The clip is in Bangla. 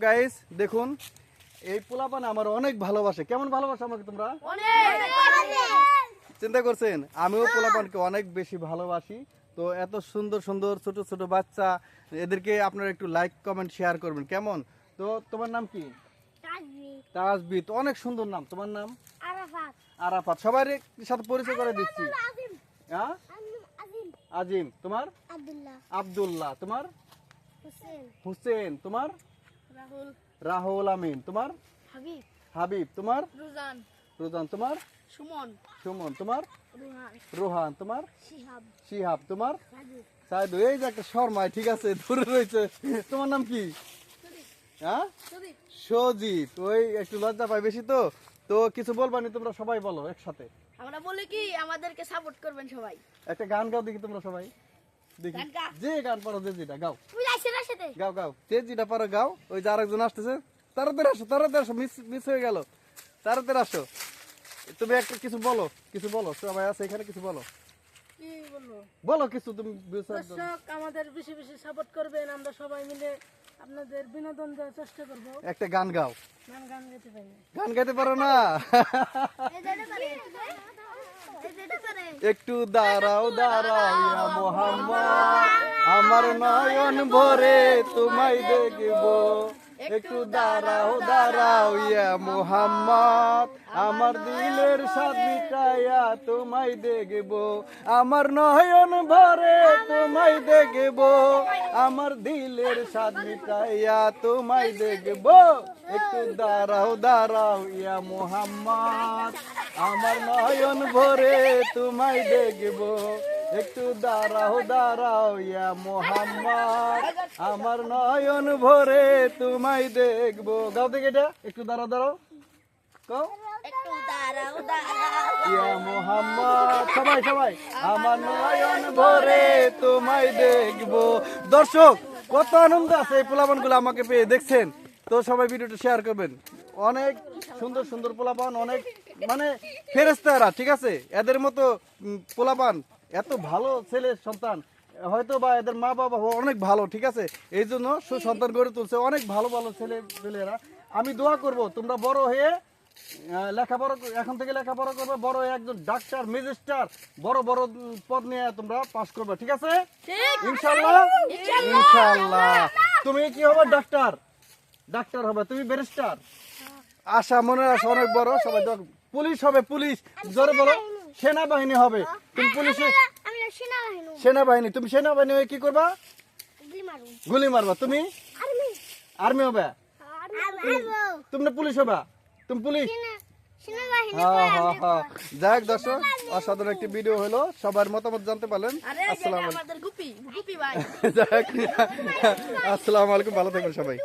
গাইস দেখুন এই পোলাপান আমার অনেক ভালোবাসে। কেমন ভালোবাসে আমাকে তোমরা? চিন্তা করছেন আমিও পোলাপানকে অনেক বেশি ভালোবাসি। তো এত সুন্দর সুন্দর ছোট ছোট বাচ্চা, এদেরকে আপনারা একটু লাইক কমেন্ট শেয়ার করবেন। কেমন? তো তোমার নাম কি? তাজবিত, অনেক সুন্দর নাম। তোমার নাম? আরাফাত। সবার সাথে পরিচয় করে দিচ্ছি। হ্যাঁ, আজিম। তোমার? আব্দুল্লাহ। তোমার? হুসেন। তোমার? রাহুল আমিন। তোমার? হাবিব। তোমার? রুজান। তোমার? সুমন। তোমার? রোহান। তোমার? শিহাব। তোমার? সাইদু। এই যে একটা শর্মায়, ঠিক আছে, দূরে রয়েছে। তোমার নাম কি? হ্যাঁ, সজিত। ওই একটু লজ্জা পাই বেশি। তো তো কিছু বলবানি তোমরা সবাই বলো একসাথে। আমরা বলি কি আমাদেরকে সাপোর্ট করবেন সবাই। একটা গান গাও দেখি তোমরা সবাই, দেখি যে গান পারো, যে যেটা গাও। গাও গাও, যে যেটা পারো গাও। ওই যে আরেকজন আসতেছে, তাড়াতাড়ি আসো, তাড়াতাড়ি আসো, মিস হয়ে গেল, তাড়াতাড়ি আসো। তুমি একটা কিছু বলো, কিছু বলো, সবাই আছে এখানে, কিছু বলো। কি বলবো? বলো কিছু তুমি। দর্শক আমাদের বেশি বেশি সাপোর্ট করবেন, আমরা সবাই মিলে আপনাদের বিনোদন দেওয়ার চেষ্টা করব। একটা গান গাও। গান গাইতে পারি না। গান গাইতে পারো না? একটু দাঁড়াও দাঁড়াও ইয়া মোহাম্মদ, আমার নয়ন ভরে তোমায় দেখব। একটু দাঁড়াও দাঁড়াও ইয়া মোহাম্মদ, আমার দিলের স্বাদ মিটাইয়া তোমায় দেখব। আমার নয়ন ভরে তোমায় দেখব, আমার দিলের স্বাদ মিটাইয়া তোমায় দেখব। একটু দাঁড়াও দাঁড়াও ইয়া মোহাম্মদ, আমার নয়ন ভরে তোমায় দেখব। একটু দাঁড়াও দাঁড়াও ইয়া মোহাম্মদ, আমার নয়ন ভরে তোমায় দেখব। গাও থেকে এটা, একটু দাঁড়াও দাঁড়াও গাও। ইয়া মোহাম্মদ, সবাই সবাই, আমার নয়ন ভরে তোমায় দেখব। দর্শক কত আনন্দ আছে এই পোলাপান গুলো আমাকে পেয়ে, দেখছেন? তো সবাই ভিডিওটা শেয়ার করবেন। অনেক সুন্দর সুন্দর পোলাপান, অনেক মানে ফেরেশতারা, ঠিক আছে? এদের মতো পোলাপান, এত ভালো ছেলে সন্তান, হয়তো বা এদের মা বাবা অনেক ভালো, ঠিক আছে? এই জন্য সুসন্তান গড়ে তুলছে, অনেক ভালো ভালো ছেলেরা। আমি দোয়া করব তোমরা বড় হয়ে লেখাপড়া, এখন থেকে লেখাপড়া করবে, বড় হয়ে একজন ডাক্তার, ম্যাজিস্ট্রেট, বড় বড় পদ নিয়ে তোমরা পাস করবে, ঠিক আছে? ইনশাআল্লাহ ইনশাআল্লাহ। তুমি কি হবে? ডাক্তার হবে। তুমি ব্যারিস্টার। আশা মনে আছে অনেক বড়। সবাই পুলিশ হবে, পুলিশ। জোরে বলো। সেনাবাহিনী হবে। তুমি পুলিশে, সেনাবাহিনী। তুমি সেনাবাহিনী হয়ে কি করবা? গুলি মারবা। তুমি আর্মি হবে। তুমি পুলিশ হবা। তুমি পুলিশ। যাক দর্শক, অসাধারণ একটি ভিডিও হলো, সবার মতামত জানতে পারলেন। আসসালামু আলাইকুম, ভালো থাকবেন সবাই।